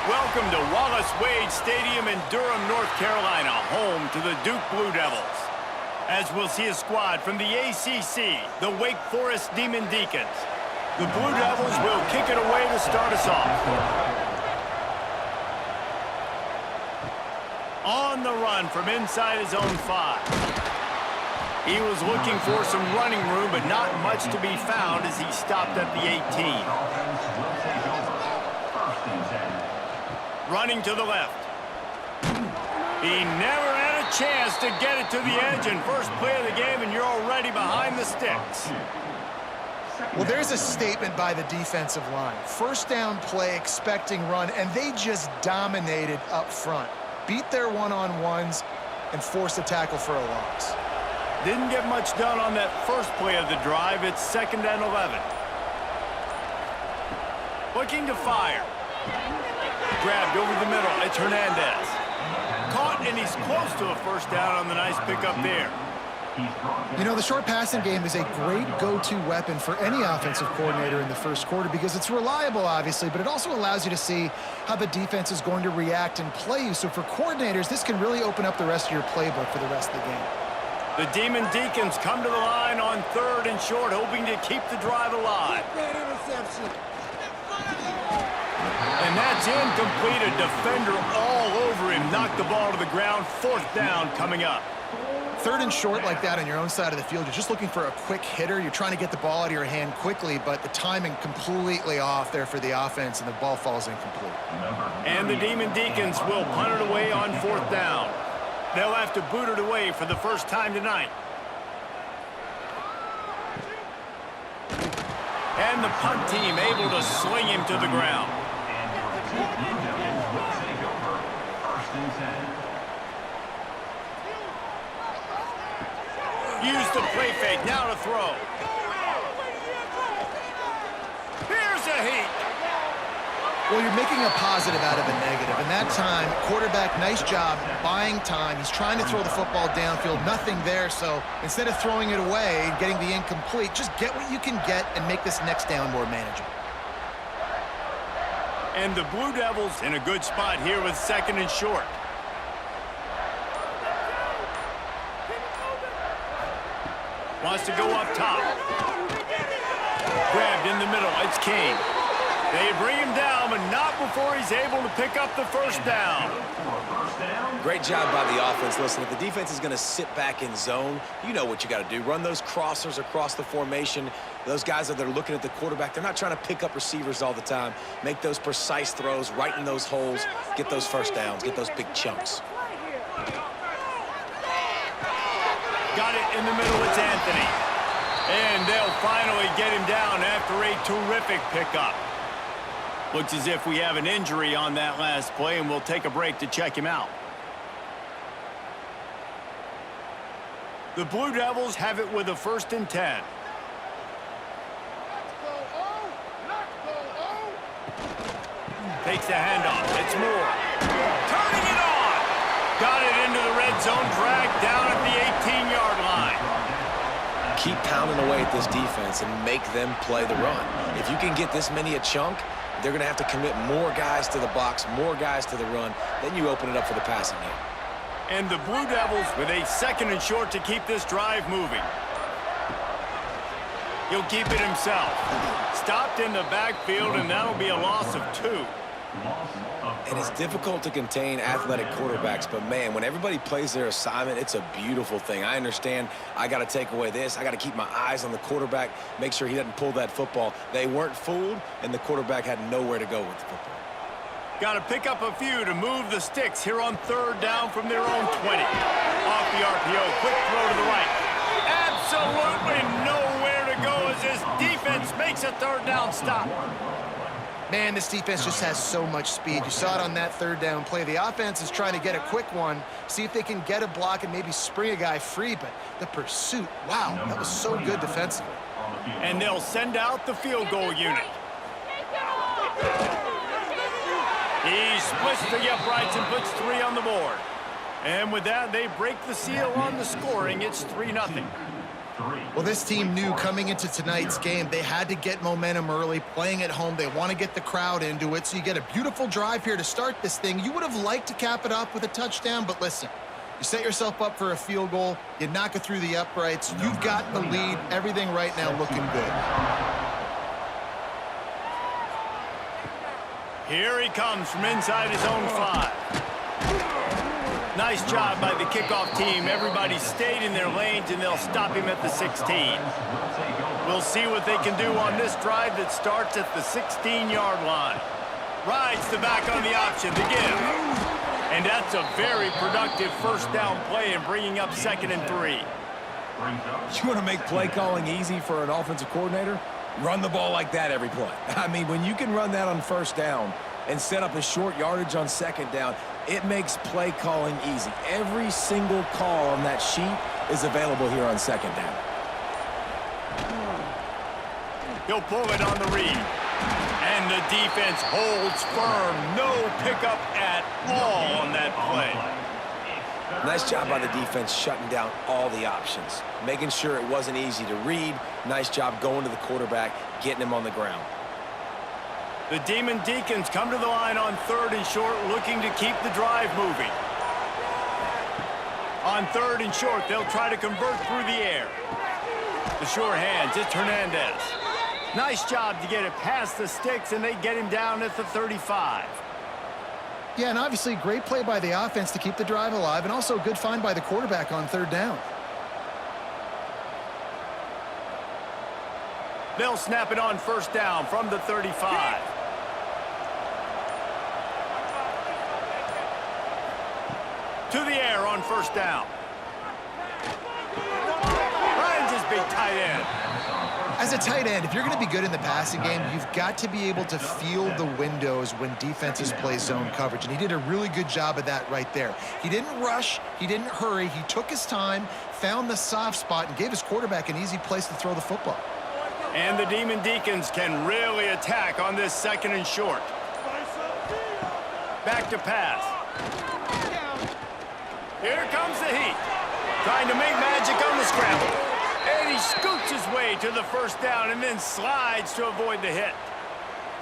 Welcome to Wallace Wade Stadium in Durham, North Carolina, home to the Duke Blue Devils. As we'll see a squad from the ACC, the Wake Forest Demon Deacons. The Blue Devils will kick it away to start us off. On the run from inside his own 5. He was looking for some running room, but not much to be found as he stopped at the 18. Running to the left. He never had a chance to get it to the edge, and first play of the game, and you're already behind the sticks. Well, there's a statement by the defensive line. First down play, expecting run, and they just dominated up front. Beat their one-on-ones and forced a tackle for a loss. Didn't get much done on that first play of the drive. It's 2nd and 11. Looking to fire. Grabbed over the middle. It's Hernandez. Caught, and he's close to a first down on the nice pickup there. You know, the short passing game is a great go-to weapon for any offensive coordinator in the first quarter because it's reliable, obviously, but it also allows you to see how the defense is going to react and play you. So for coordinators, this can really open up the rest of your playbook for the rest of the game. The Demon Deacons come to the line on 3rd and short, hoping to keep the drive alive. And that's incomplete. A defender all over him. Knocked the ball to the ground. 4th down coming up. 3rd and short like that on your own side of the field, you're just looking for a quick hitter. You're trying to get the ball out of your hand quickly, but the timing completely off there for the offense, and the ball falls incomplete. And the Demon Deacons will punt it away on 4th down. They'll have to boot it away for the first time tonight. And the punt team able to sling him to the ground. Use the play fake, now to throw. Here's a heat. Well, you're making a positive out of a negative. And that time, quarterback, nice job buying time. He's trying to throw the football downfield, nothing there. So instead of throwing it away and getting the incomplete, just get what you can get and make this next down more manageable. And the Blue Devils in a good spot here with 2nd and short. Wants to go up top. Grabbed in the middle. It's Kane. They bring him down, but not before he's able to pick up the first down. Great job by the offense. Listen, if the defense is going to sit back in zone, you know what you got to do. Run those crossers across the formation. Those guys that are looking at the quarterback, they're not trying to pick up receivers all the time. Make those precise throws right in those holes. Get those first downs. Get those big chunks. Got it in the middle. It's Anthony. And they'll finally get him down after a terrific pickup. Looks as if we have an injury on that last play, and we'll take a break to check him out. The Blue Devils have it with a 1st and 10. Takes the handoff. It's Moore. Turning it on. Got it into the red zone. Dragged down at the 18-yard line. Keep pounding away at this defense and make them play the run. If you can get this many a chunk, they're going to have to commit more guys to the box, more guys to the run. Then you open it up for the passing game. And the Blue Devils with a 2nd and short to keep this drive moving. He'll keep it himself. Stopped in the backfield, and that'll be a loss of 2. And it's difficult to contain athletic quarterbacks, but, man, when everybody plays their assignment, it's a beautiful thing. I understand I got to take away this. I got to keep my eyes on the quarterback, make sure he doesn't pull that football. They weren't fooled, and the quarterback had nowhere to go with the football. Got to pick up a few to move the sticks here on 3rd down from their own 20. Off the RPO, quick throw to the right. Absolutely nowhere to go as this defense makes a 3rd down stop. Man, this defense just has so much speed. You saw it on that 3rd down play. The offense is trying to get a quick one, see if they can get a block and maybe spring a guy free, but the pursuit, wow, that was so good defensively. And they'll send out the field goal unit. He splits the uprights and puts 3 on the board. And with that, they break the seal on the scoring. It's 3-0. Well, this team knew coming into tonight's game they had to get momentum early, playing at home. They want to get the crowd into it, so you get a beautiful drive here to start this thing. You would have liked to cap it off with a touchdown, but listen, you set yourself up for a field goal, you knock it through the uprights, you've got the lead, everything right now looking good. Here he comes from inside his own 5. Nice job by the kickoff team. Everybody stayed in their lanes, and they'll stop him at the 16. We'll see what they can do on this drive that starts at the 16-yard line. Rides the back on the option to give. And that's a very productive first down play in bringing up 2nd and 3. You want to make play calling easy for an offensive coordinator? Run the ball like that every play. I mean, when you can run that on first down and set up a short yardage on 2nd down, it makes play calling easy. Every single call on that sheet is available here on 2nd down. He'll pull it on the read. And the defense holds firm. No pickup at all on that play. Nice job by the defense shutting down all the options, making sure it wasn't easy to read. Nice job going to the quarterback, getting him on the ground. The Demon Deacons come to the line on 3rd and short, looking to keep the drive moving. On 3rd and short, they'll try to convert through the air. The sure hands, it's Hernandez. Nice job to get it past the sticks, and they get him down at the 35. Yeah, and obviously great play by the offense to keep the drive alive, and also a good find by the quarterback on 3rd down. They'll snap it on 1st down from the 35. To the air on 1st down. Finds his big tight end. As a tight end, if you're going to be good in the passing game, you've got to be able to feel the windows when defenses play zone coverage, and he did a really good job of that right there. He didn't rush, he didn't hurry, he took his time, found the soft spot, and gave his quarterback an easy place to throw the football. And the Demon Deacons can really attack on this 2nd and short. Back to pass. Here comes the heat. Trying to make magic on the scramble. And he scoots his way to the 1st down and then slides to avoid the hit.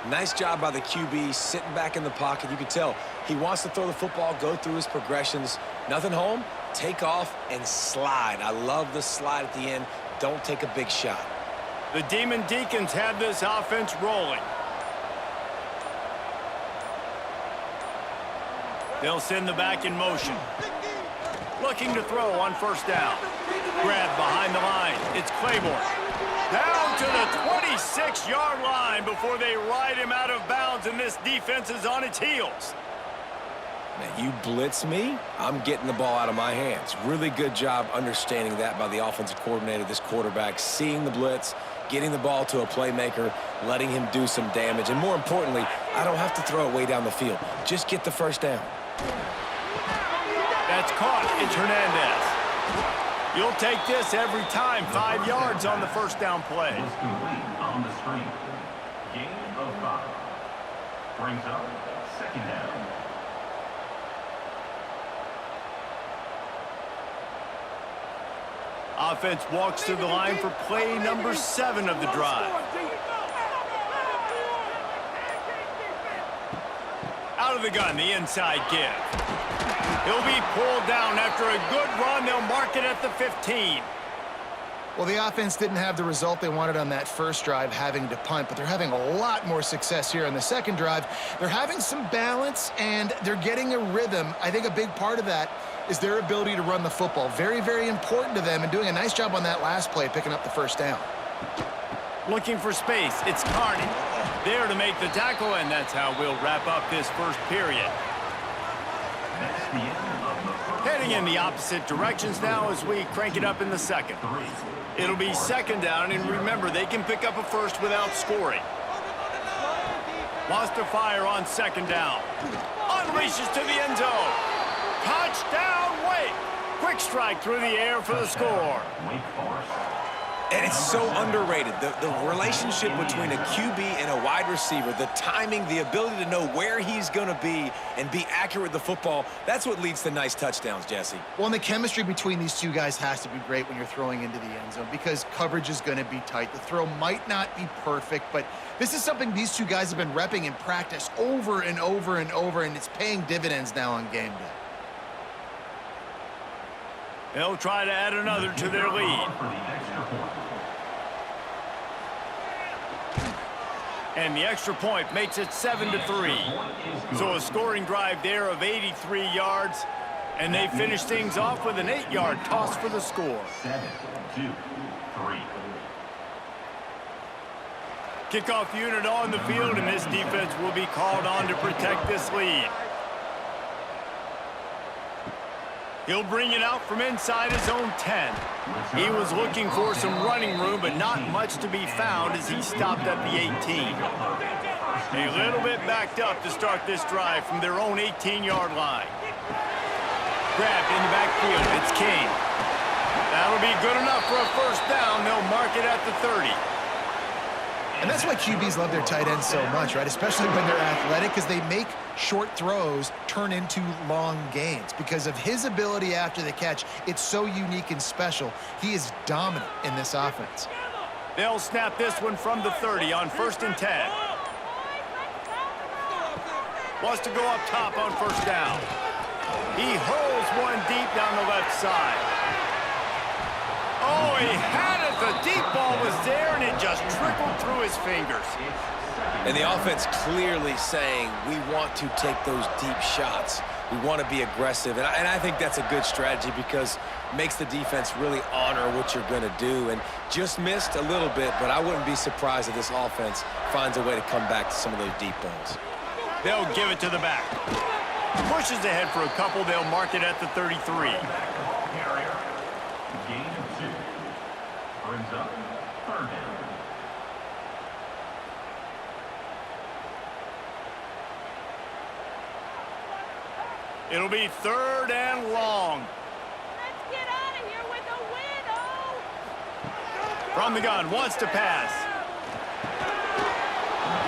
Nice job by the QB sitting back in the pocket. You can tell he wants to throw the football, go through his progressions. Nothing home, take off and slide. I love the slide at the end. Don't take a big shot. The Demon Deacons have this offense rolling. They'll send the back in motion. Looking to throw on 1st down. Grab behind the line. It's Claiborne. Down to the 26-yard line before they ride him out of bounds, and this defense is on its heels. Now, you blitz me, I'm getting the ball out of my hands. Really good job understanding that by the offensive coordinator, this quarterback, seeing the blitz, getting the ball to a playmaker, letting him do some damage. And more importantly, I don't have to throw it way down the field. Just get the 1st down. That's caught. It's Hernandez. You'll take this every time. 5 yards on the 1st down play. On the screen. Gain of 5. Brings up 2nd down. Offense walks to the line for play number 7 of the drive. Out of the gun, the inside give. He'll be pulled down after a good run. They'll mark it at the 15. Well, the offense didn't have the result they wanted on that 1st drive, having to punt, but they're having a lot more success here on the 2nd drive. They're having some balance, and they're getting a rhythm. I think a big part of that is their ability to run the football. Very, very important to them, and doing a nice job on that last play, picking up the 1st down. Looking for space. It's Carney. There to make the tackle, and that's how we'll wrap up this 1st period. Heading in the opposite directions now as we crank it up in the 2nd. It'll be 2nd down, and remember, they can pick up a 1st without scoring. Wants to fire on 2nd down. Unleashes to the end zone. Touchdown, Wake! Quick strike through the air for the score. And it's so underrated. The relationship between a QB and a wide receiver, the timing, the ability to know where he's going to be and be accurate with the football, that's what leads to nice touchdowns, Jesse. Well, and the chemistry between these two guys has to be great when you're throwing into the end zone because coverage is going to be tight. The throw might not be perfect, but this is something these two guys have been repping in practice over and over and over, and it's paying dividends now on game day. They'll try to add another to their lead. And the extra point makes it 7-3. So a scoring drive there of 83 yards, and they finish things off with an 8-yard toss for the score. 7-2-3. Kickoff unit on the field, and this defense will be called on to protect this lead. He'll bring it out from inside his own 10. He was looking for some running room, but not much to be found as he stopped at the 18. A little bit backed up to start this drive from their own 18-yard line. Grabbed in the backfield. It's King. That'll be good enough for a first down. They'll mark it at the 30. And that's why QBs love their tight ends so much, right? Especially when they're athletic, because they make short throws turn into long gains. Because of his ability after the catch, it's so unique and special. He is dominant in this offense. They'll snap this one from the 30 on 1st and 10. Wants to go up top on first down. He hurls one deep down the left side. Oh, he had it. The deep ball was there, and it just trickled through his fingers. And the offense clearly saying, we want to take those deep shots. We want to be aggressive. And I think that's a good strategy because it makes the defense really honor what you're going to do. And just missed a little bit, but I wouldn't be surprised if this offense finds a way to come back to some of those deep balls. They'll give it to the back. Pushes ahead for a couple. They'll mark it at the 33. Brings up 3rd down. It'll be 3rd and long. Let's get out of here with a win, oh! From the gun, wants to pass.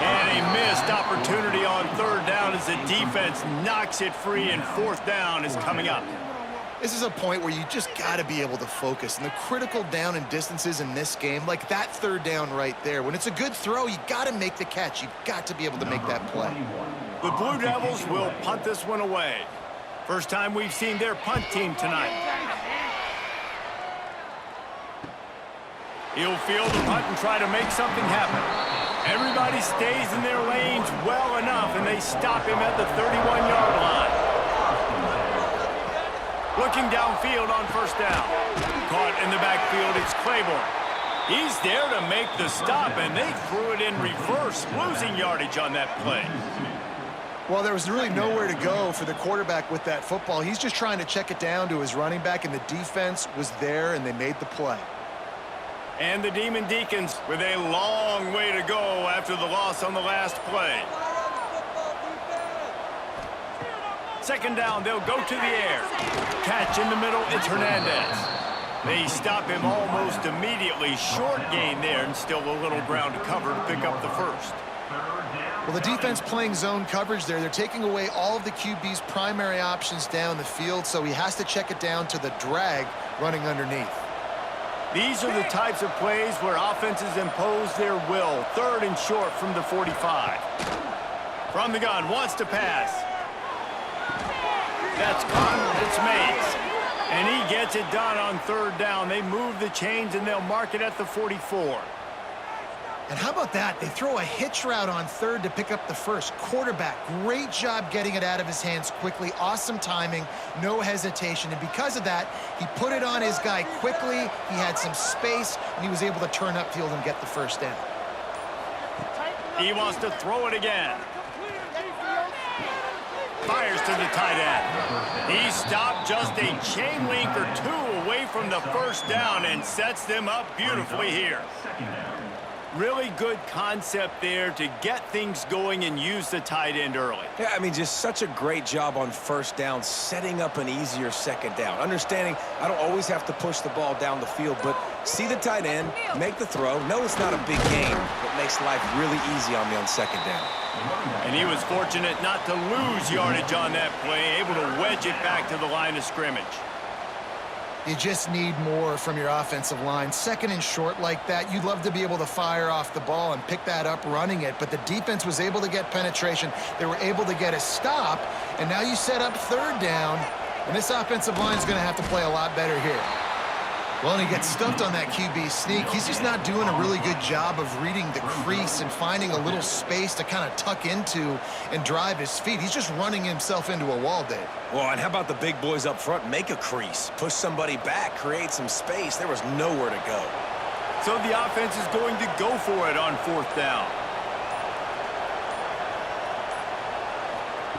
And a missed opportunity on 3rd down as the defense knocks it free, and 4th down is coming up. This is a point where you just got to be able to focus. And the critical down and distances in this game, like that 3rd down right there, when it's a good throw, you got to make the catch. You've got to be able to make that play. The Blue Devils will punt this one away. First time we've seen their punt team tonight. He'll field the punt and try to make something happen. Everybody stays in their lanes well enough, and they stop him at the 31-yard line. Looking downfield on 1st down. Caught in the backfield, it's Claiborne. He's there to make the stop, and they threw it in reverse, losing yardage on that play. Well, there was really nowhere to go for the quarterback with that football. He's just trying to check it down to his running back, and the defense was there, and they made the play. And the Demon Deacons with a long way to go after the loss on the last play. 2nd down, they'll go to the air. Catch in the middle, it's Hernandez. They stop him almost immediately. Short gain there, and still a little ground to cover to pick up the 1st. Well, the defense playing zone coverage there. They're taking away all of the QB's primary options down the field, so he has to check it down to the drag running underneath. These are the types of plays where offenses impose their will. 3rd and short from the 45. From the gun, wants to pass. That's caught. It's Mays. And he gets it done on 3rd down. They move the chains, and they'll mark it at the 44. And how about that? They throw a hitch route on 3rd to pick up the 1st. Quarterback, great job getting it out of his hands quickly. Awesome timing, no hesitation. And because of that, he put it on his guy quickly. He had some space, and he was able to turn upfield and get the 1st down. He wants to throw it again. Fires to the tight end. He stopped just a chain link or 2 away from the 1st down and sets them up beautifully here. Really good concept there to get things going and use the tight end early. Yeah, I mean, just such a great job on 1st down, setting up an easier 2nd down. Understanding I don't always have to push the ball down the field, but See the tight end, make the throw. No, it's not a big gain, but makes life really easy on me on second down. And he was fortunate not to lose yardage on that play, able to wedge it back to the line of scrimmage. You just need more from your offensive line. Second and short like that, you'd love to be able to fire off the ball and pick that up running it, but the defense was able to get penetration. They were able to get a stop, and now you set up third down, and this offensive line is going to have to play a lot better here. Well, and he gets stuffed on that QB sneak. He's just not doing a really good job of reading the crease and finding a little space to kind of tuck into and drive his feet. He's just running himself into a wall, Dave. Well, and how about the big boys up front? Make a crease, push somebody back, create some space. There was nowhere to go. So the offense is going to go for it on fourth down.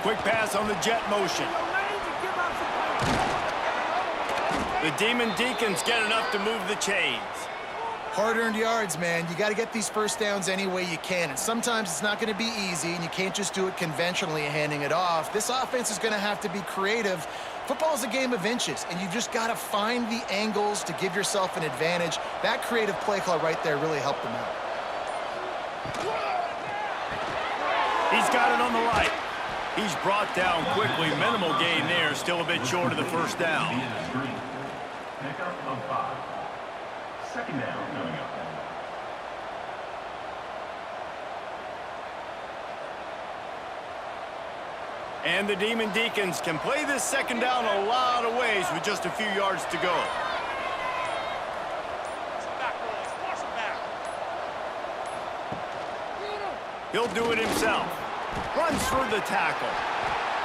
Quick pass on the jet motion. The Demon Deacons get enough to move the chains. Hard-earned yards, man. You got to get these first downs any way you can, and sometimes it's not going to be easy, and you can't just do it conventionally handing it off. This offense is going to have to be creative. Football is a game of inches, and you just got to find the angles to give yourself an advantage. That creative play call right there really helped them out. He's got it on the right. He's brought down quickly. Minimal gain there, still a bit short of the first down. Pickup of 5. Second down coming up. And the Demon Deacons can play this second down a lot of ways with just a few yards to go. He'll do it himself. Runs through the tackle.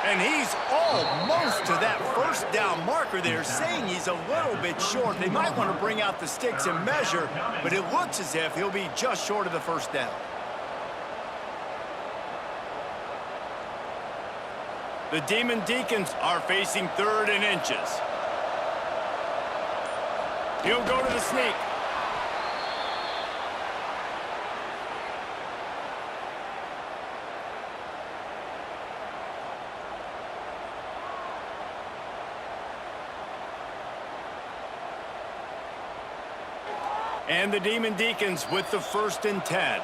And he's almost to that first down marker there, saying he's a little bit short. They might want to bring out the sticks and measure, but it looks as if he'll be just short of the first down. The Demon Deacons are facing third and inches. He'll go to the sneak. And the Demon Deacons with the 1st and 10.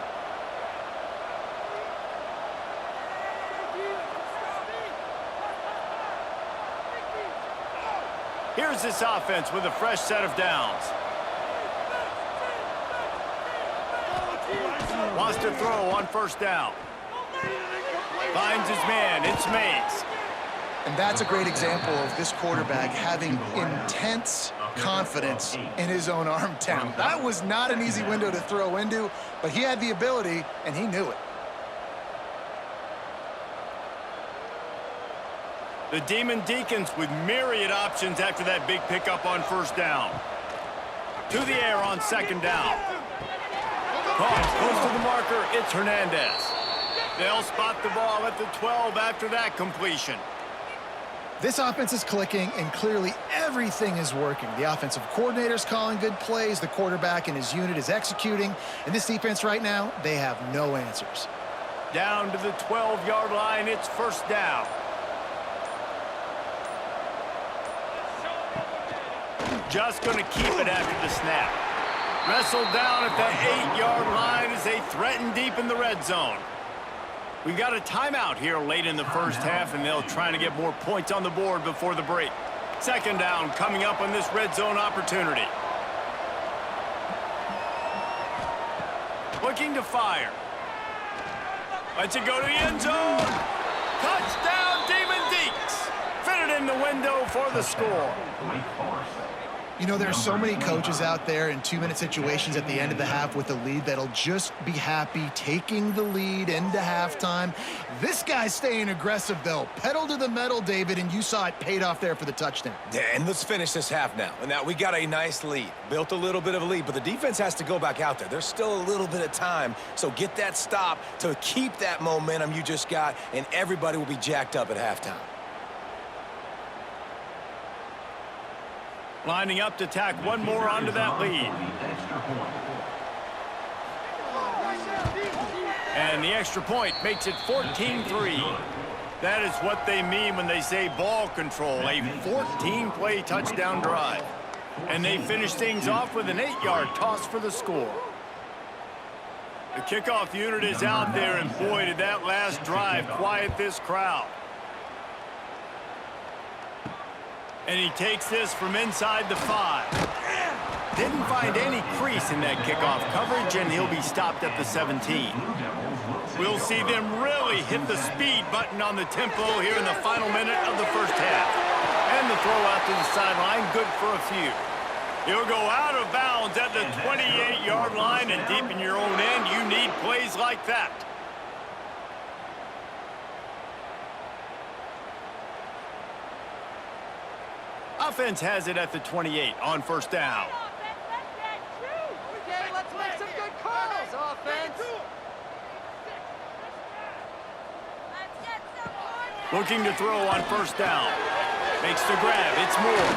Here's this offense with a fresh set of downs. Wants to throw on first down. Finds his man. It's Mays. And that's a great example of this quarterback having intense confidence in his own arm talent. That was not an easy window to throw into, but he had the ability, and he knew it. The Demon Deacons with myriad options after that big pickup on first down. To the air on second down. Caught close to the marker. It's Hernandez. They'll spot the ball at the 12 after that completion. This offense is clicking, and clearly everything is working. The offensive coordinator's calling good plays. The quarterback and his unit is executing. And this defense right now, they have no answers. Down to the 12-yard line. It's first down. Just going to keep it after the snap. Wrestled down at the 8-yard line as they threaten deep in the red zone. We've got a timeout here late in the first half, and they'll try to get more points on the board before the break. Second down coming up on this red zone opportunity. Looking to fire. Lets it go to the end zone. Touchdown, Demon Deeks. Fitted in the window for the score. You know, there's so many coaches out there in 2-minute situations at the end of the half with the lead that'll just be happy taking the lead into halftime. This guy's staying aggressive, though. Pedal to the metal, David, and you saw it paid off there for the touchdown. Yeah, and let's finish this half now. And now we got a nice lead. Built a little bit of a lead, but the defense has to go back out there. There's still a little bit of time, so get that stop to keep that momentum you just got, and everybody will be jacked up at halftime. Lining up to tack one more onto that lead. And the extra point makes it 14-3. That is what they mean when they say ball control, a 14-play touchdown drive. And they finish things off with an 8-yard toss for the score. The kickoff unit is out there, and boy, did that last drive quiet this crowd. And he takes this from inside the 5. Didn't find any crease in that kickoff coverage, and he'll be stopped at the 17. We'll see them really hit the speed button on the tempo here in the final minute of the first half. And the throw out to the sideline, good for a few. He'll go out of bounds at the 28-yard line, and deep in your own end, you need plays like that. Offense has it at the 28 on first down. Okay, let's make some good calls, offense. Looking to throw on first down. Makes the grab. It's Moore.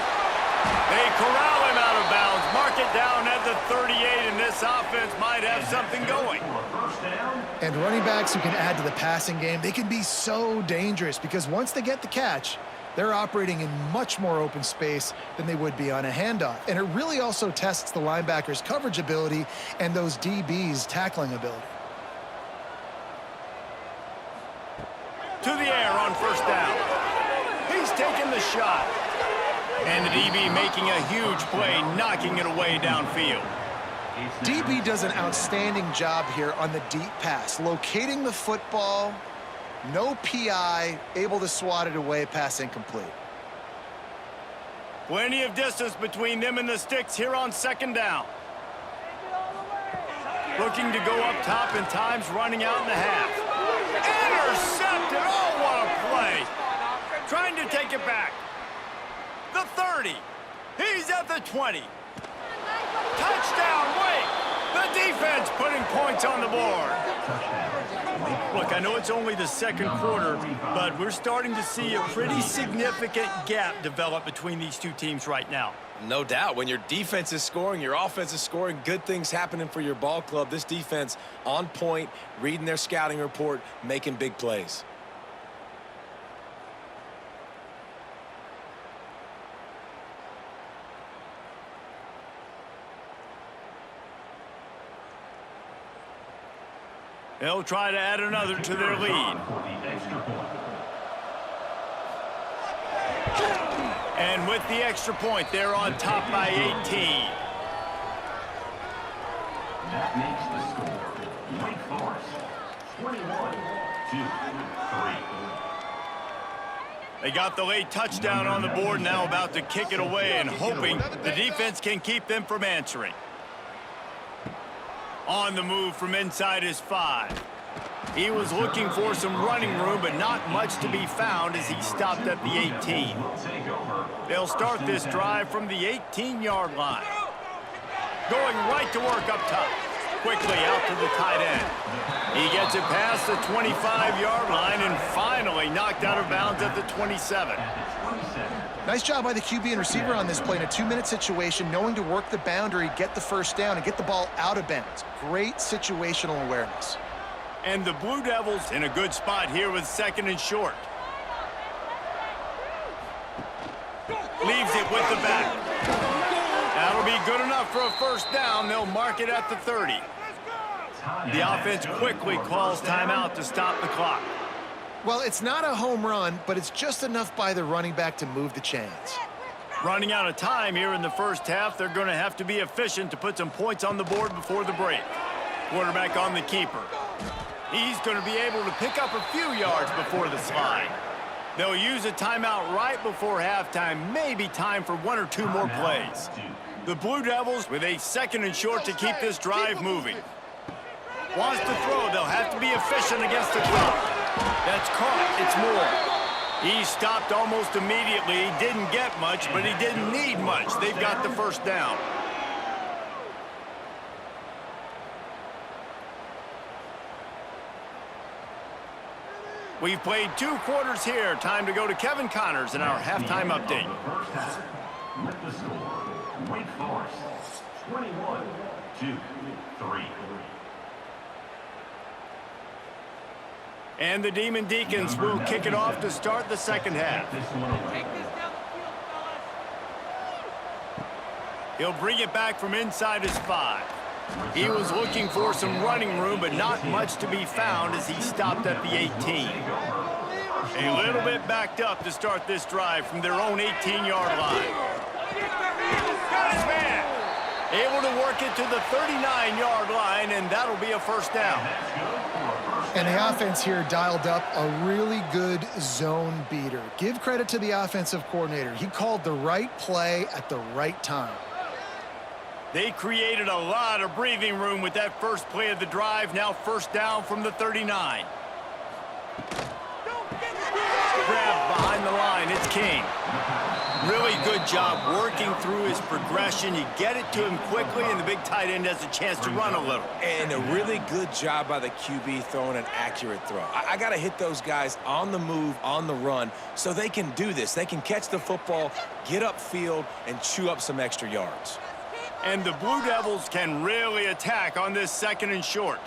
They corral him out of bounds. Mark it down at the 38, and this offense might have something going. And running backs who can add to the passing game, they can be so dangerous because once they get the catch, they're operating in much more open space than they would be on a handoff. And it really also tests the linebacker's coverage ability and those DBs' tackling ability. To the air on first down. He's taking the shot. And the DB making a huge play, knocking it away downfield. DB does an outstanding job here on the deep pass, locating the football. No PI, able to swat it away, pass incomplete. Plenty of distance between them and the sticks here on second down. Looking to go up top, and time's running out in the half. Intercepted! Oh, what a play! Trying to take it back. The 30. He's at the 20. Touchdown, Wake! The defense putting points on the board. Look, I know it's only the second quarter, but we're starting to see a pretty significant gap develop between these two teams right now. No doubt. When your defense is scoring, your offense is scoring, good things happening for your ball club. This defense on point, reading their scouting report, making big plays. They'll try to add another to their lead. And with the extra point, they're on top by 18. That makes the score. Wake Forest, 21-3. They got the late touchdown on the board, now about to kick it away and hoping the defense can keep them from answering. On the move from inside his 5. He was looking for some running room, but not much to be found as he stopped at the 18. They'll start this drive from the 18-yard line. Going right to work up top. Quickly out to the tight end. He gets it past the 25-yard line and finally knocked out of bounds at the 27. Nice job by the QB and receiver on this play in a 2-minute situation, knowing to work the boundary, get the first down, and get the ball out of bounds. Great situational awareness. And the Blue Devils in a good spot here with second and short. Leaves it with the back. That'll be good enough for a first down. They'll mark it at the 30. The offense quickly calls timeout to stop the clock. Well, it's not a home run, but it's just enough by the running back to move the chains. Running out of time here in the first half, they're going to have to be efficient to put some points on the board before the break. Quarterback on the keeper. He's going to be able to pick up a few yards before the slide. They'll use a timeout right before halftime, maybe time for 1 or 2 more plays. The Blue Devils with a second and short to keep this drive moving. Wants to throw, they'll have to be efficient against the clock. That's caught, it's Moore. He stopped almost immediately. He didn't get much, but he didn't need much. They've got the first down. We've played 2 quarters here. Time to go to Kevin Connors in our halftime update. First half, with the score, Wake Forest, 21-3. And the Demon Deacons will kick it off to start the second half. He'll bring it back from inside his 5. He was looking for some running room, but not much to be found as he stopped at the 18. A little bit backed up to start this drive from their own 18-yard line. Got his man. Able to work it to the 39-yard line, and that'll be a first down. And the offense here dialed up a really good zone beater. Give credit to the offensive coordinator. He called the right play at the right time. They created a lot of breathing room with that first play of the drive. Now first down from the 39. Grab behind the line. It's King. Really good job working through his progression. You get it to him quickly, and the big tight end has a chance to run a little. And a really good job by the QB throwing an accurate throw. I got to hit those guys on the move, on the run, so they can do this. They can catch the football, get upfield, and chew up some extra yards. And the Blue Devils can really attack on this 2nd and short.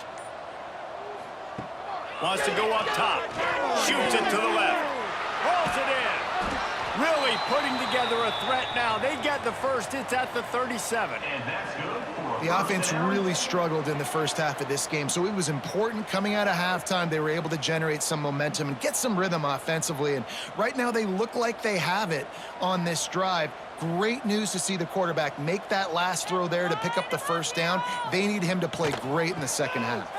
Wants to go up top. Shoots it to the left. Rolls it in. Really putting together a threat now. They get the first. It's at the 37. The offense really struggled in the first half of this game, so it was important coming out of halftime. They were able to generate some momentum and get some rhythm offensively. And right now they look like they have it on this drive. Great news to see the quarterback make that last throw there to pick up the first down. They need him to play great in the second half.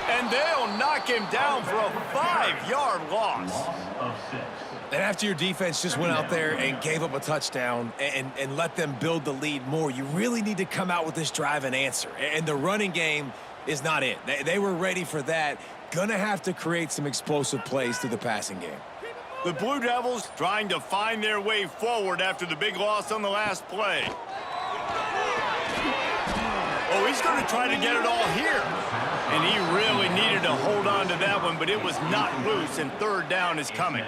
And they'll knock him down for a 5-yard loss. And after your defense just went out there and gave up a touchdown and let them build the lead more, you really need to come out with this drive and answer. And the running game is not it. They were ready for that. Gonna have to create some explosive plays through the passing game. The Blue Devils trying to find their way forward after the big loss on the last play. Oh, he's going to try to get it all here. And he really needed to hold on to that one, but it was not loose, and third down is coming.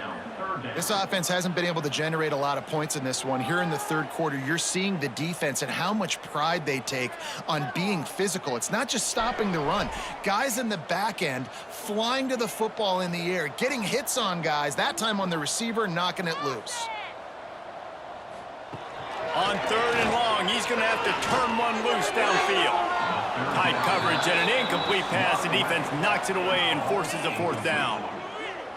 This offense hasn't been able to generate a lot of points in this one. Here in the third quarter, you're seeing the defense and how much pride they take on being physical. It's not just stopping the run. Guys in the back end flying to the football in the air, getting hits on guys, that time on the receiver, knocking it loose. On 3rd and long, he's going to have to turn one loose downfield. Tight coverage and an incomplete pass. The defense knocks it away and forces a 4th down.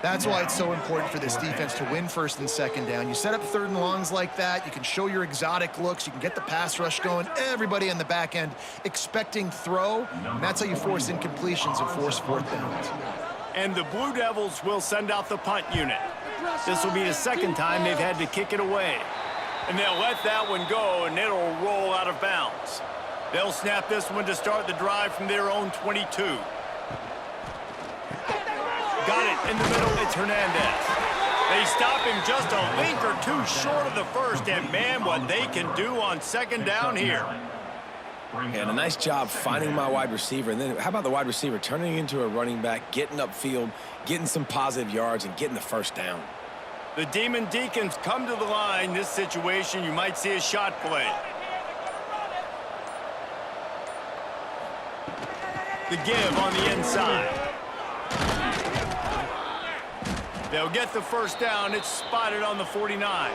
That's why it's so important for this defense to win 1st and 2nd down. You set up 3rd and longs like that, you can show your exotic looks, you can get the pass rush going, everybody on the back end expecting throw, and that's how you force incompletions and force 4th downs. And the Blue Devils will send out the punt unit. This will be the 2nd time they've had to kick it away. And they'll let that one go, and it'll roll out of bounds. They'll snap this one to start the drive from their own 22. Got it in the middle. It's Hernandez. They stop him just a link or two short of the first, and man, what they can do on 2nd down here. And a nice job finding my wide receiver. And then how about the wide receiver turning into a running back, getting upfield, getting some positive yards, and getting the first down. The Demon Deacons come to the line. This situation, you might see a shot play. The give on the inside. They'll get the first down. It's spotted on the 49.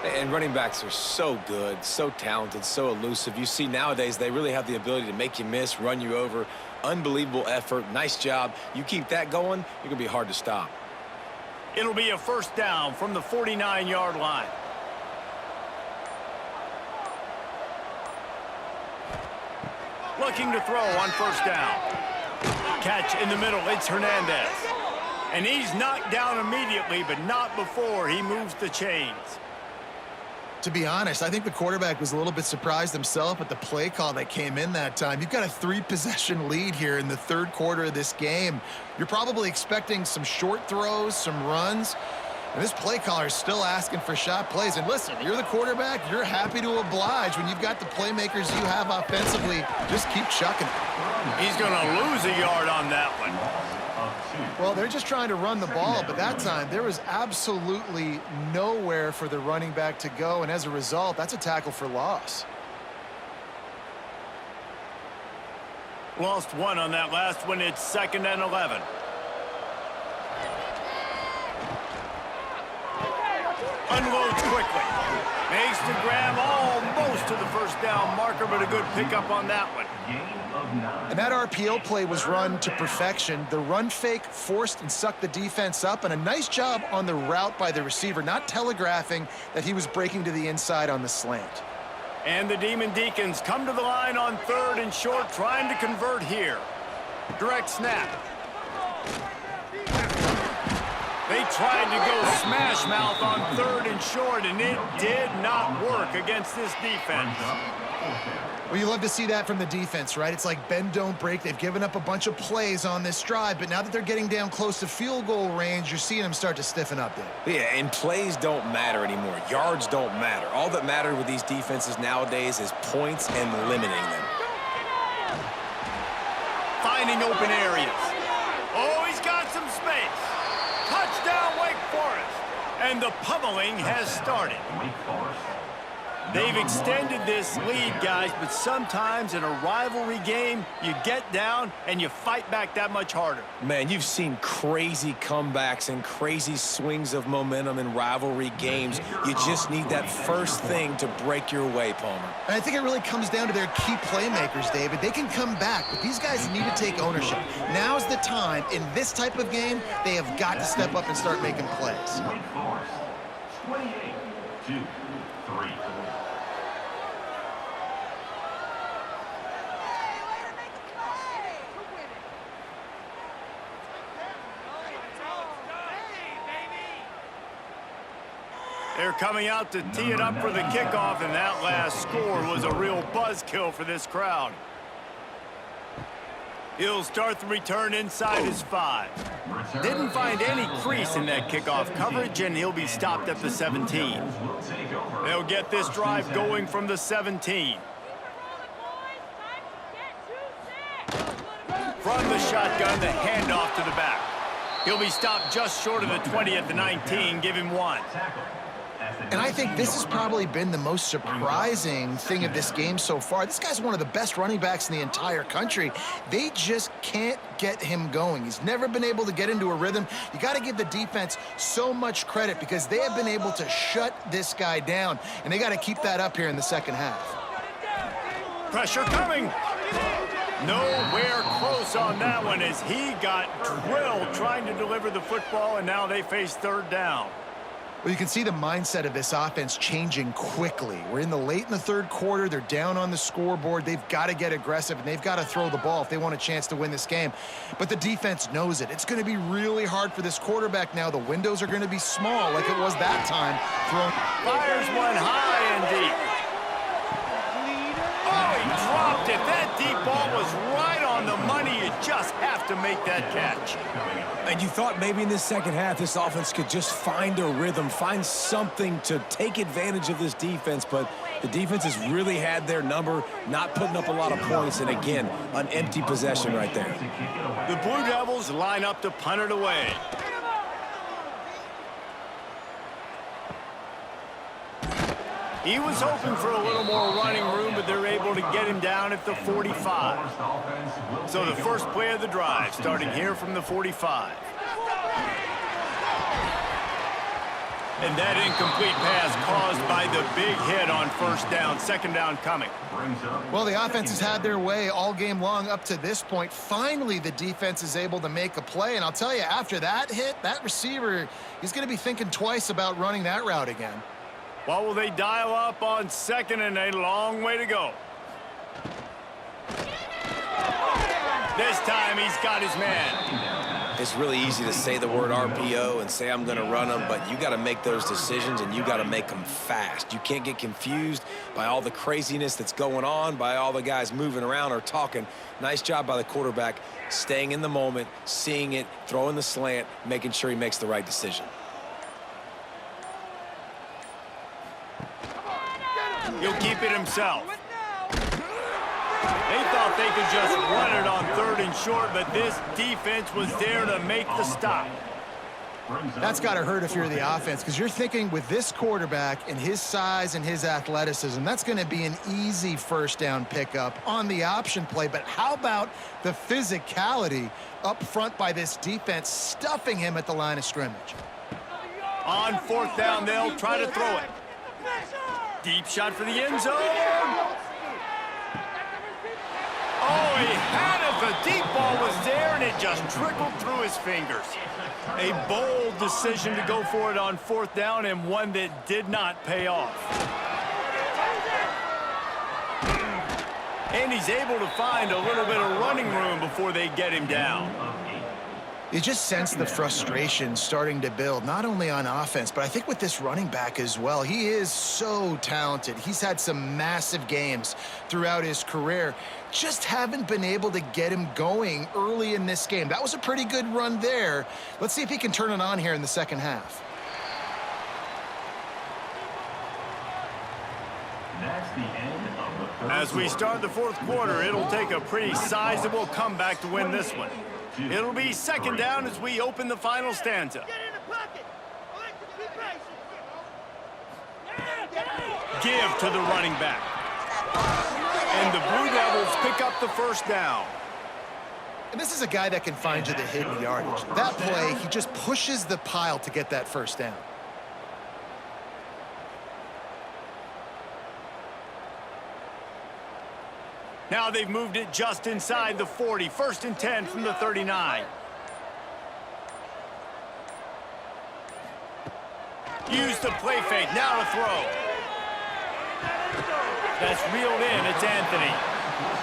And running backs are so good, so talented, so elusive. You see nowadays they really have the ability to make you miss, run you over. Unbelievable effort. Nice job. You keep that going, you're going to be hard to stop. It'll be a first down from the 49-yard line. Looking to throw on first down. Catch in the middle. It's Hernandez. And he's knocked down immediately, but not before he moves the chains. To be honest, I think the quarterback was a little bit surprised himself at the play call that came in that time. You've got a 3-possession lead here in the 3rd quarter of this game. You're probably expecting some short throws, some runs. And this play caller is still asking for shot plays. And listen, you're the quarterback. You're happy to oblige when you've got the playmakers you have offensively. Just keep chucking it. He's going to lose a yard on that one. Well, they're just trying to run the ball, but that time there was absolutely nowhere for the running back to go, and as a result, that's a tackle for loss. Lost one on that last one. It's 2nd and 11. Unloads quickly. Makes the grab almost to the first down marker, but a good pickup on that one. And that RPO play was run to perfection. The run fake forced and sucked the defense up, and a nice job on the route by the receiver, not telegraphing that he was breaking to the inside on the slant. And the Demon Deacons come to the line on 3rd and short, trying to convert here. Direct snap. They tried to go smash mouth on 3rd and short, and it did not work against this defense. Well, you love to see that from the defense, right? It's like bend, don't break. They've given up a bunch of plays on this drive, but now that they're getting down close to field goal range, you're seeing them start to stiffen up there. Yeah, and plays don't matter anymore. Yards don't matter. All that matters with these defenses nowadays is points and limiting them. Finding open areas. Oh, he's got some space. Touchdown, Wake Forest. And the pummeling has started. They've extended this lead, guys, but sometimes in a rivalry game, you get down and you fight back that much harder. Man, you've seen crazy comebacks and crazy swings of momentum in rivalry games. You just need that first thing to break your way, Palmer. And I think it really comes down to their key playmakers, David. They can come back, but these guys need to take ownership. Now's the time. In this type of game, they have got to step up and start making plays. 28-2-3. They're coming out to tee it up for the kickoff, and that last score was a real buzzkill for this crowd. He'll start the return inside his 5. Didn't find any crease in that kickoff coverage, and he'll be stopped at the 17. They'll get this drive going from the 17. From the shotgun, the handoff to the back. He'll be stopped just short of the 20 at the 19. Give him 1. And I think this has probably been the most surprising thing of this game so far. This guy's one of the best running backs in the entire country. They just can't get him going. He's never been able to get into a rhythm. You got to give the defense so much credit because they have been able to shut this guy down, and they got to keep that up here in the second half. Pressure coming. Nowhere close on that one as he got drilled trying to deliver the football, and now they face 3rd down. Well, you can see the mindset of this offense changing quickly. We're in the 3rd quarter. They're down on the scoreboard. They've got to get aggressive, and they've got to throw the ball if they want a chance to win this game. But the defense knows it. It's going to be really hard for this quarterback now. The windows are going to be small like it was that time. Fires one high and deep. Oh, he dropped it. That deep ball was right on the money. You just have to make that catch. And you thought maybe in this second half this offense could just find a rhythm, find something to take advantage of this defense, but the defense has really had their number, not putting up a lot of points, and again, an empty possession right there. The Blue Devils line up to punt it away. He was hoping for a little more running room, but they're able to get him down at the 45. So the first play of the drive, starting here from the 45. And that incomplete pass caused by the big hit on 1st down, 2nd down coming. Well, the offense has had their way all game long up to this point. Finally, the defense is able to make a play, and I'll tell you, after that hit, that receiver, he's going to be thinking twice about running that route again. What will they dial up on 2nd and a long way to go? This time he's got his man. It's really easy to say the word RPO and say I'm going to run them, but you got to make those decisions and you got to make them fast. You can't get confused by all the craziness that's going on, by all the guys moving around or talking. Nice job by the quarterback, staying in the moment, seeing it, throwing the slant, making sure he makes the right decision. He'll keep it himself. They thought they could just run it on 3rd and short, but this defense was there to make the stop. That's got to hurt if you're the offense, because you're thinking with this quarterback and his size and his athleticism, that's going to be an easy 1st down pickup on the option play. But how about the physicality up front by this defense, stuffing him at the line of scrimmage? On fourth down, they'll try to throw it. Deep shot for the end zone. Oh, he had it. The deep ball was there, and it just trickled through his fingers. A bold decision to go for it on fourth down, and one that did not pay off. And he's able to find a little bit of running room before they get him down. You just sense the frustration starting to build, not only on offense, but I think with this running back as well. He is so talented. He's had some massive games throughout his career. Just haven't been able to get him going early in this game. That was a pretty good run there. Let's see if he can turn it on here in the second half. That's the end of the third As we start the fourth quarter, it'll take a pretty sizable comeback to win this one. It'll be second down as we open the final stanza. Give to the running back. And the Blue Devils pick up the first down. And this is a guy that can find you the hidden yardage. That play, he just pushes the pile to get that first down. Now they've moved it just inside the 40. First and 10 from the 39. Use the play fake. Now to throw. That's reeled in. It's Anthony.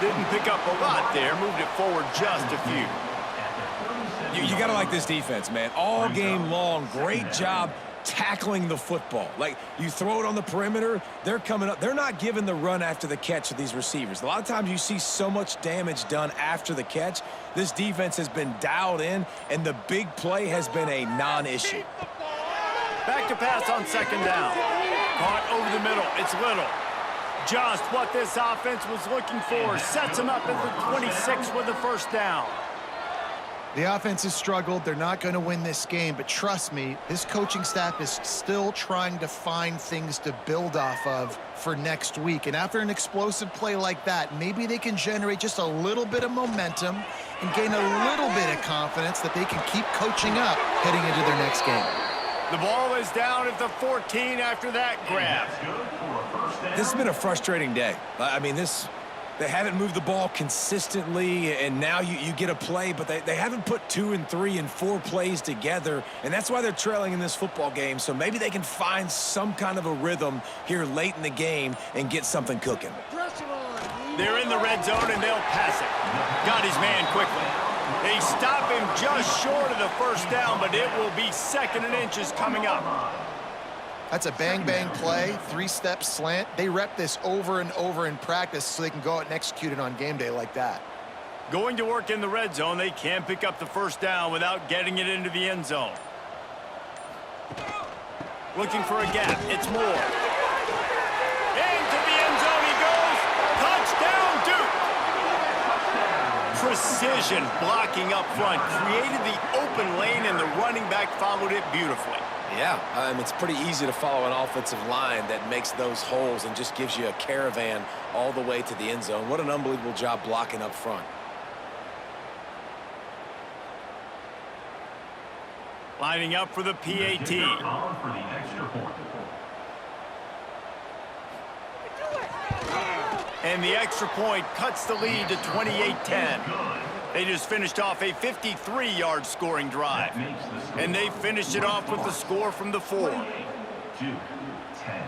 Didn't pick up a lot there. Moved it forward just a few. You got to like this defense, man. All game long, great job tackling the football. Like, you throw it on the perimeter, they're coming up. They're not giving the run after the catch to these receivers. A lot of times you see so much damage done after the catch. This defense has been dialed in, and the big play has been a non-issue. Back to pass on second down. Caught over the middle. It's Little. Just what this offense was looking for. Sets him up at the 26 with the first down. The offense has struggled. They're not going to win this game, but trust me, this coaching staff is still trying to find things to build off of for next week. And after an explosive play like that, maybe they can generate just a little bit of momentum and gain a little bit of confidence that they can keep coaching up heading into their next game. The ball is down at the 14 after that grab. This has been a frustrating day. I mean, they haven't moved the ball consistently, and now you get a play, but they haven't put 2 and 3 and 4 plays together, and that's why they're trailing in this football game. So maybe they can find some kind of a rhythm here late in the game and get something cooking. They're in the red zone, and they'll pass it. Got his man quickly. They stop him just short of the first down, but it will be second and inches coming up. That's a bang-bang play, 3-step slant. They rep this over and over in practice so they can go out and execute it on game day like that. Going to work in the red zone, they can pick up the first down without getting it into the end zone. Looking for a gap. It's Moore. Into the end zone he goes. Touchdown, Duke! Precision blocking up front. Created the open lane, and the running back followed it beautifully. Yeah, it's pretty easy to follow an offensive line that makes those holes and just gives you a caravan all the way to the end zone. What an unbelievable job blocking up front. Lining up for the PAT. And the extra point cuts the lead to 28-10. They just finished off a 53-yard scoring drive. And they finished it off with the score from the 4. Duke, 10.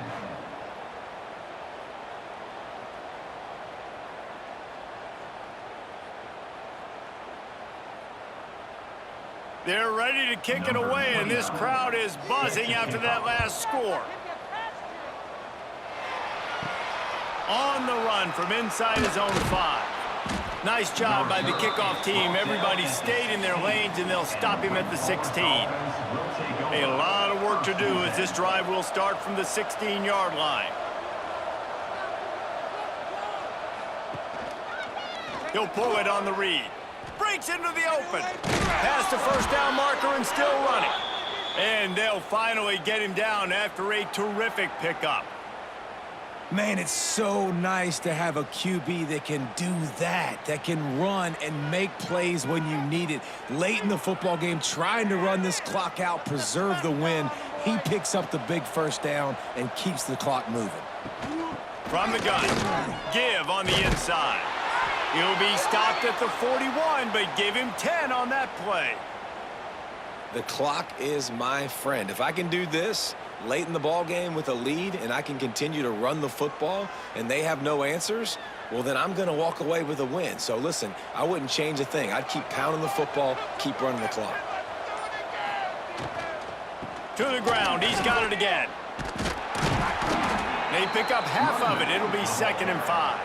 They're ready to kick it away, and this crowd is buzzing after that last score. On the run from inside his own 5. Nice job by the kickoff team. Everybody stayed in their lanes, and they'll stop him at the 16. A lot of work to do as this drive will start from the 16-yard line. He'll pull it on the read. Breaks into the open. Past the first down marker and still running. And they'll finally get him down after a terrific pickup. Man, it's so nice to have a QB that can do that can run and make plays when you need it. Late in the football game, trying to run this clock out, preserve the win. He picks up the big first down and keeps the clock moving. From the gun, give on the inside. He'll be stopped at the 41, but give him 10 on that play. The clock is my friend. If I can do this late in the ball game with a lead and I can continue to run the football and they have no answers, well, then I'm going to walk away with a win. So, listen, I wouldn't change a thing. I'd keep pounding the football, keep running the clock. To the ground. He's got it again. They pick up half of it. It'll be 2nd and 5.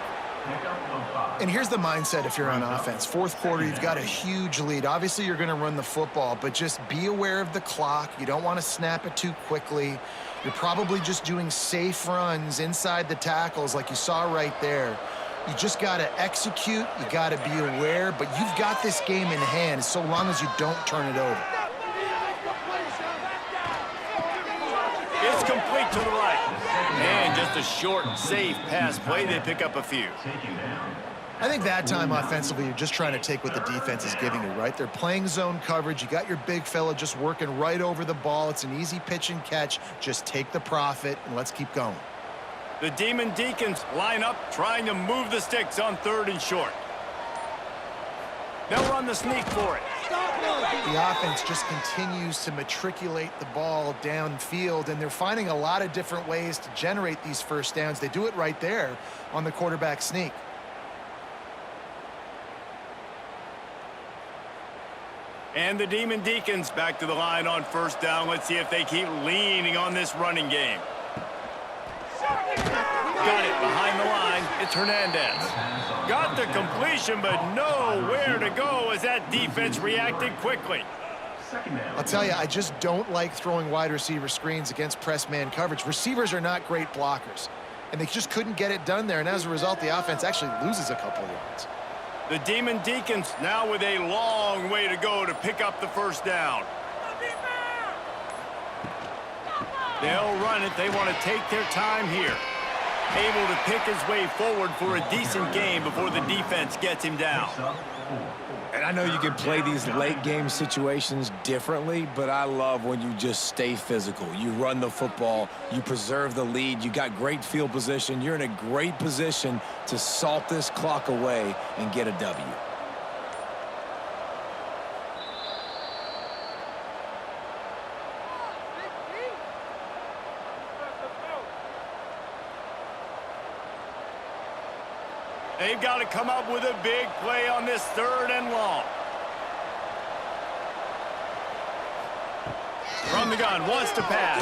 And here's the mindset if you're on offense. Fourth quarter, you've got a huge lead. Obviously, you're going to run the football, but just be aware of the clock. You don't want to snap it too quickly. You're probably just doing safe runs inside the tackles like you saw right there. You just got to execute. You got to be aware, but you've got this game in hand so long as you don't turn it over. It's complete to the right. And just a short, safe pass play. They pick up a few. I think that time offensively, you're just trying to take what the defense is giving you, right? They're playing zone coverage. You got your big fella just working right over the ball. It's an easy pitch and catch. Just take the profit, and let's keep going. The Demon Deacons line up, trying to move the sticks on 3rd and short. They'll run the sneak for it. The offense just continues to matriculate the ball downfield, and they're finding a lot of different ways to generate these first downs. They do it right there on the quarterback sneak. And the Demon Deacons back to the line on 1st down. Let's see if they keep leaning on this running game. Got it behind the line. It's Hernandez. Got the completion, but nowhere to go as that defense reacted quickly. I'll tell you, I just don't like throwing wide receiver screens against press man coverage. Receivers are not great blockers, and they just couldn't get it done there, and as a result, the offense actually loses a couple of yards. The Demon Deacons now with a long way to go to pick up the 1st down. They'll run it. They want to take their time here. Able to pick his way forward for a decent game before the defense gets him down. And I know you can play these late game situations differently, but I love when you just stay physical. You run the football, you preserve the lead, you got great field position, you're in a great position to salt this clock away and get a W. They've got to come up with a big play on this 3rd and long. From the gun, wants to pass.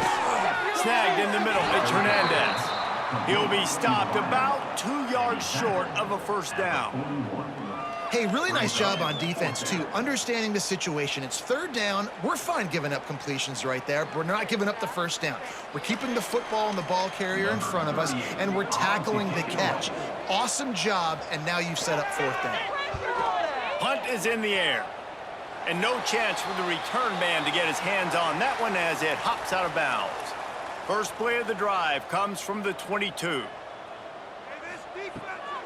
Snagged in the middle, it's Hernandez. He'll be stopped about 2 yards short of a 1st down. Hey, really nice job on defense, too. Understanding the situation. It's 3rd down. We're fine giving up completions right there, but we're not giving up the 1st down. We're keeping the football and the ball carrier in front of us, and we're tackling the catch. Awesome job, and now you've set up 4th down. Punt is in the air. And no chance for the return man to get his hands on that one as it hops out of bounds. First play of the drive comes from the 22.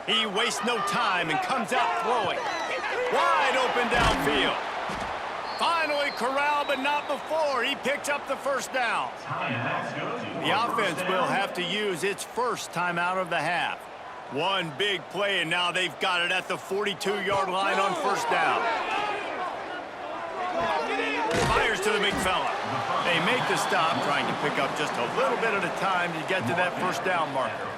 He wastes no time and comes out throwing. Wide open downfield. Finally corralled, but not before. He picks up the 1st down. The offense will have to use its first timeout of the half. One big play, and now they've got it at the 42-yard line on 1st down. Fires to the big fella. They make the stop, trying to pick up just a little bit at a time to get to that 1st down marker.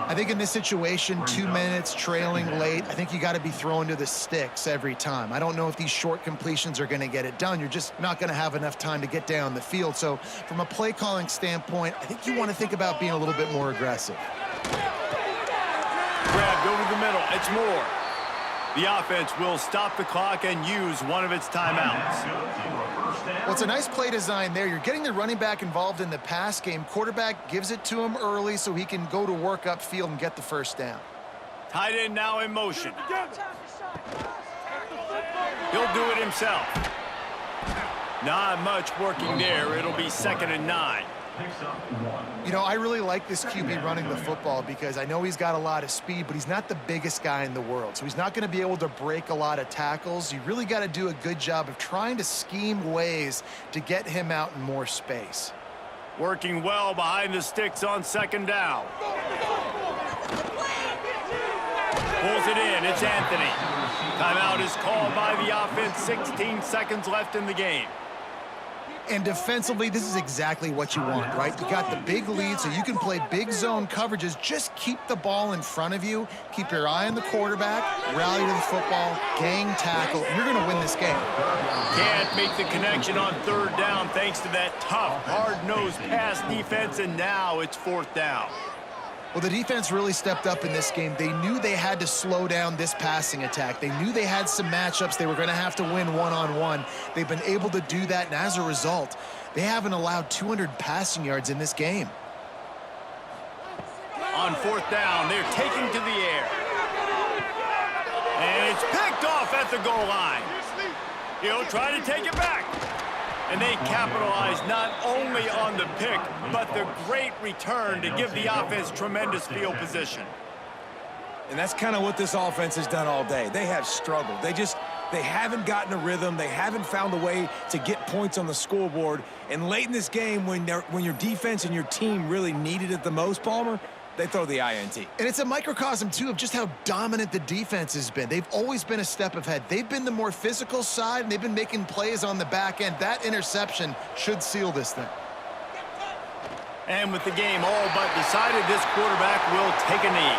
I think in this situation, 2 minutes, trailing late, I think you got to be throwing to the sticks every time. I don't know if these short completions are going to get it done. You're just not going to have enough time to get down the field. So from a play calling standpoint, I think you want to think about being a little bit more aggressive. Grabbed over the middle. It's Moore. The offense will stop the clock and use one of its timeouts. Well, it's a nice play design there. You're getting the running back involved in the pass game. Quarterback gives it to him early so he can go to work upfield and get the 1st down. Tight end now in motion. He'll do it himself. Not much working there. It'll be 2nd and 9. Picks up 1. You know, I really like this QB running the football because I know he's got a lot of speed, but he's not the biggest guy in the world. So he's not going to be able to break a lot of tackles. You really got to do a good job of trying to scheme ways to get him out in more space. Working well behind the sticks on second down. Pulls it in. It's Anthony. Timeout is called by the offense. 16 seconds left in the game. And defensively, this is exactly what you want, right? You got the big lead, so you can play big zone coverages. Just keep the ball in front of you. Keep your eye on the quarterback. Rally to the football. Gang tackle. You're going to win this game. Can't make the connection on third down thanks to that tough, hard-nosed pass defense, and now it's fourth down. Well, the defense really stepped up in this game. They knew they had to slow down this passing attack. They knew they had some matchups they were going to have to win one-on-one. They've been able to do that, and as a result, they haven't allowed 200 passing yards in this game. On fourth down, they're taking to the air. And it's picked off at the goal line. He'll try to take it back. And they capitalize not only on the pick, but the great return to give the offense tremendous field position. And that's kind of what this offense has done all day. They have struggled. They haven't gotten a rhythm. They haven't found a way to get points on the scoreboard. And late in this game, when your defense and your team really needed it the most, Palmer, they throw the INT. And it's a microcosm, too, of just how dominant the defense has been. They've always been a step ahead. They've been the more physical side, and they've been making plays on the back end. That interception should seal this thing. And with the game all but decided, this quarterback will take a knee.